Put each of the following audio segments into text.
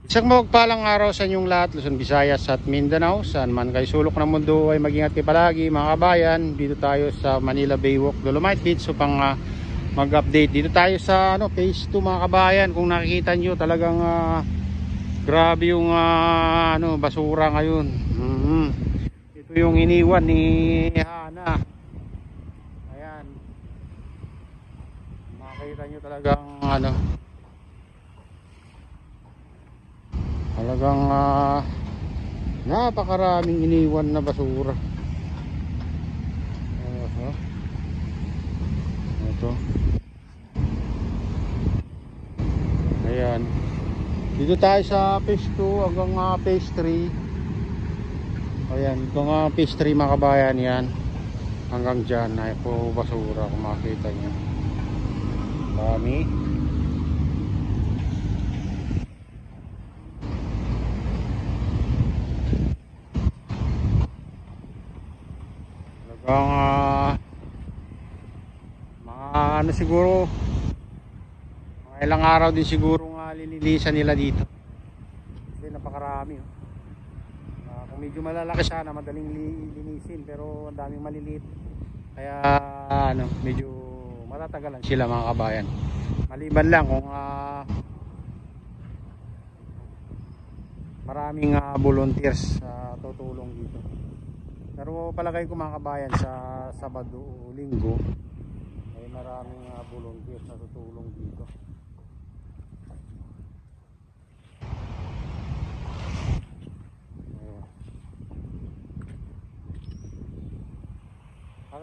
Isang mapagpalang araw sa inyong lahat, Luzon, Visayas at Mindanao. Saan man kayo sulok ng mundo ay mag-ingat kayo palagi mga kabayan. Dito tayo sa Manila Baywalk, Dolomite Beach upang mag-update. Dito tayo sa phase 2 mga kabayan. Kung nakikita nyo talagang grabe yung basura ngayon. Ito yung iniwan ni Hana. Ayan. Makikita nyo talagang talagang napakaraming iniwan na basura. Ito. Ayan. Dito tayo sa phase 2 hanggang phase 3. Ayan, itong phase 3 mga kabayan yan. Hanggang dyan ay po basura kung makikita nyo. Dami. Mga siguro mga ilang araw din siguro lilinisan nila dito kasi napakarami kung medyo malalaki sana madaling linisin, pero ang daming maliliit kaya medyo matatagalan sila mga kabayan, maliban lang kung maraming volunteers tutulong dito. Pero palagay ko mga kabayan sa Sabado o Linggo ay maraming volunteers na tutulong dito.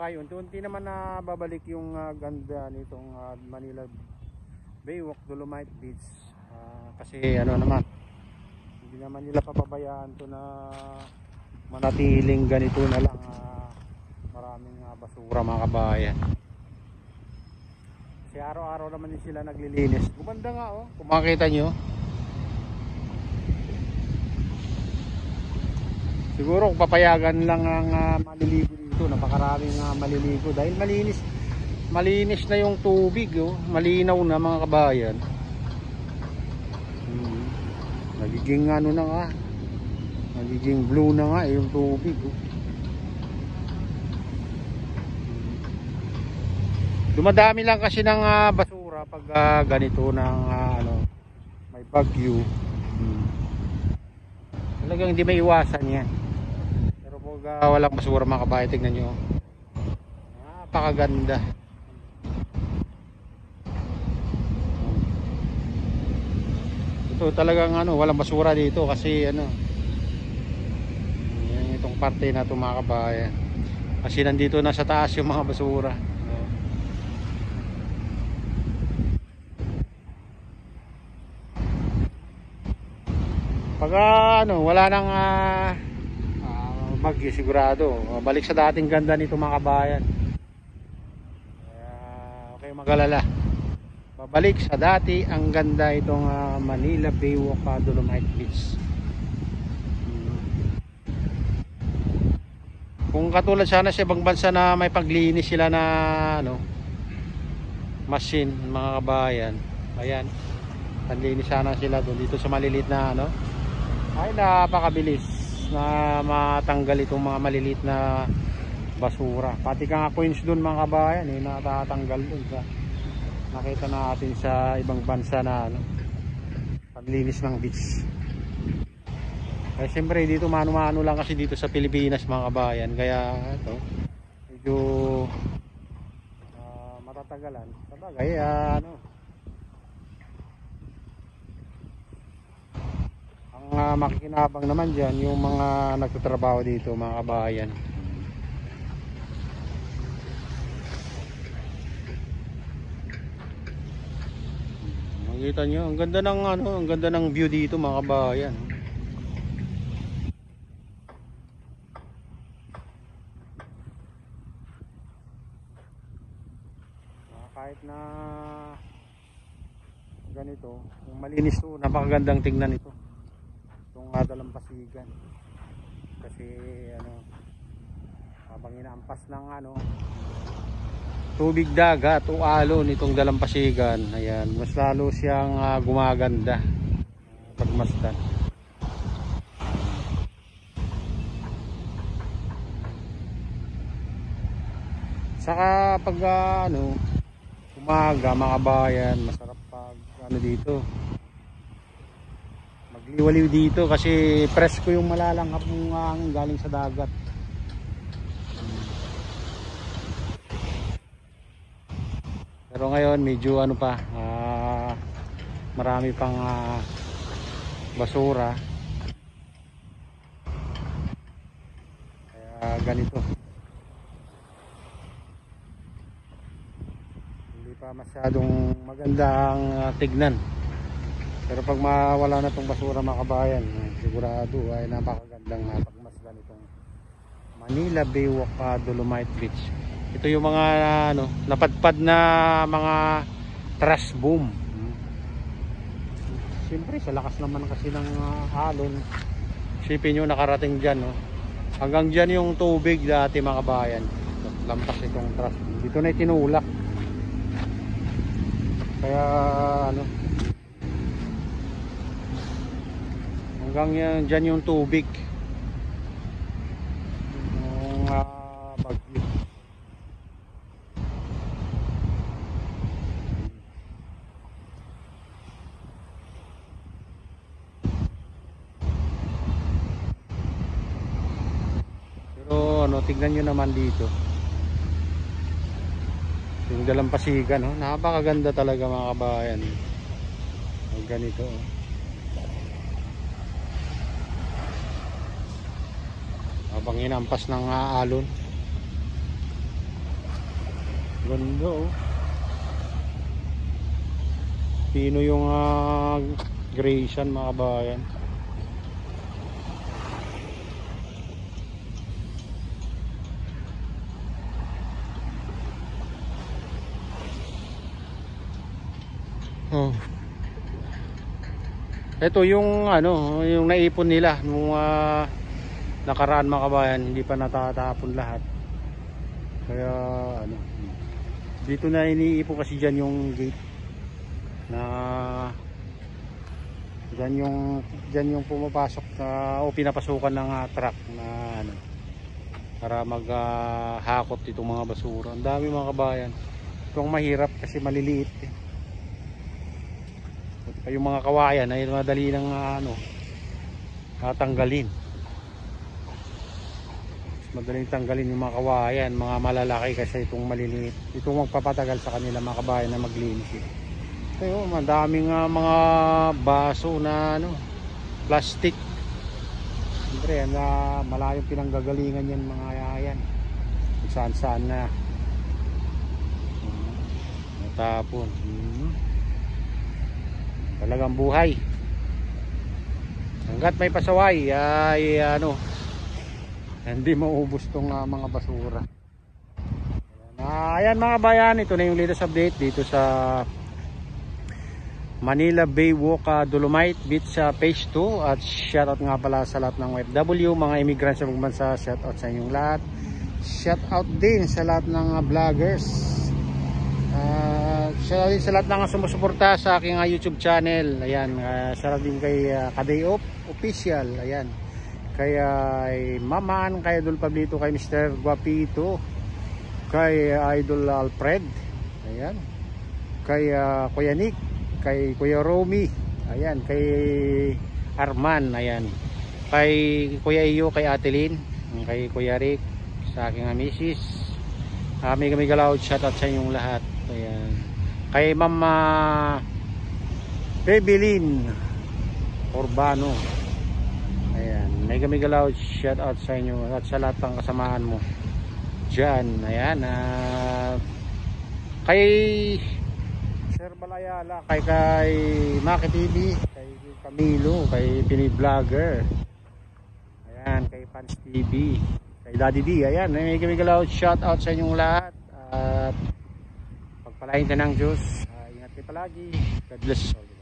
Ngayon, unti-unti naman na babalik yung ganda nitong Manila Baywalk, Dolomite Beach, kasi naman hindi naman nila papabayaan to na manatiling ganito na lang, maraming basura mga kabayan. Kasi araw-araw naman din sila naglilinis. Gumanda nga kung makita nyo. Siguro kung papayagan lang ang maliligo dito, napakaraming maliligo dahil malinis na yung tubig, malinaw na mga kabayan. Nagiging nagiging blue na nga yung tubig. Dumadami lang kasi ng basura pag ganito ng may bagyo. Talagang hindi may iwasan yan. Pero pag walang basura mga kabayan, tignan nyo, napakaganda. Ito talagang walang basura dito kasi itong parte na ito mga kabayan, kasi nandito na sa taas yung mga basura. Pag wala nang bagyo, sigurado balik sa dating ganda nito mga kabayan. Kaya okay mag-alala, babalik sa dati ang ganda itong Manila Baywalk, Dolomite Beach. Kung katulad sana sa ibang bansa na may paglinis sila na machine mga kabayan, ayan, paglinis sana sila doon. Dito sa maliliit na ay napakabilis na matanggal itong mga maliliit na basura. Pati ka coins doon mga kabayan natatanggal doon sa nakita natin sa ibang bansa na paglinis ng beach. Kaya siyempre dito mano-mano lang kasi dito sa Pilipinas mga kabayan, kaya ito medyo matatagalan. Sabagay ang makikinabang naman dyan yung mga nagtatrabaho dito mga kabayan. Makikita nyo ang ganda ng ang ganda ng view dito mga kabayan. Kahit na ganito, kung malinis to, napakagandang tingnan ito. Itong dalampasigan. Kasi habang inaampas ng tubig dagat o alon itong dalampasigan, ayan, mas lalo siyang gumaganda. pagmasdan. Saka pag umaga mga kabayan, masarap pag dito magliwaliw dito kasi presko yung malalanghap ng hangin galing sa dagat. Pero ngayon medyo pa, marami pang basura, kaya ganito, hindi pa masyadong magandang tignan. Pero pag mawala na itong basura mga kabayan, sigurado ay napakagandang pagmasdan itong Manila Baywalk, Dolomite Beach. Ito yung mga napadpad na mga trash boom. Siyempre sa lakas naman kasi ng alon, isipin nyo nakarating dyan, hanggang dyan yung tubig dati mga kabayan. Lampas itong trash boom, dito na itinulak. Kaya hanggang dyan yung tubig ng bagyo. Pero tignan nyo naman dito yung dalampasigan, napakaganda talaga mga kabayan. Ganito habang hinampas ng alon. Ganda pino yung Grayson mga kabayan. Ito yung yung naipon nila nung nakaraan mga kabayan, hindi pa natatapon lahat. Kaya dito na iniipon kasi dyan yung gate na dyan yung pumapasok o pinapasukan ng truck na para maghakot itong mga basura. Ang dami mga kabayan. Itong mahirap kasi maliliit yung mga kawayan ay madali ng tatanggalin. Madaling tanggalin yung mga kawayan, mga malalaki kasi itong maliliit. Itong magpapatagal sa kanila mga kabayan na maglinis. Kaya madaming mga baso na plastic. Siyempre malayong pinanggagalingan yan mga yan. Saan saan na natapon. Talagang buhay. Hanggat may pasaway ay hindi maubos tong mga basura. Ayan mga bayan, ito na yung latest update dito sa Manila Baywalk, Dolomite Beach Phase 2. At shoutout nga pala sa lahat ng OFW, mga immigrants sa ibang bansa. Shoutout sa inyong lahat. Shoutout din sa lahat ng vloggers. Shoutout din sa lahat ng sumusuporta sa aking YouTube channel. Ayan, shoutout din kay Kaday Official. Ayan, kay Maman, kay Idol Pablito, kay Mr. Guapito, kay Idol Alfred, ayan, kay Kuya Nick, kay Kuya Romy, ayan, kay Arman, ayan, kay Kuya Iyo, kay Atelin, kay Kuya Rick, sa aking misis, may galaw, shoutout sa inyong lahat. Ayan, kay Mama Bebelin Urbano, ayan, may galaw, shoutout sa inyo at sa lahat ng kasamaan mo dyan. Ayan, kay Sir Balayala, kay Maki TV, kay Camilo, kay Pinoy Vlogger, ayan, kay Fans TV, kay Daddy D. Ayan, may galaw, shoutout sa inyong lahat at pagpalain ka ng Diyos. Ingat kayo palagi. God bless all.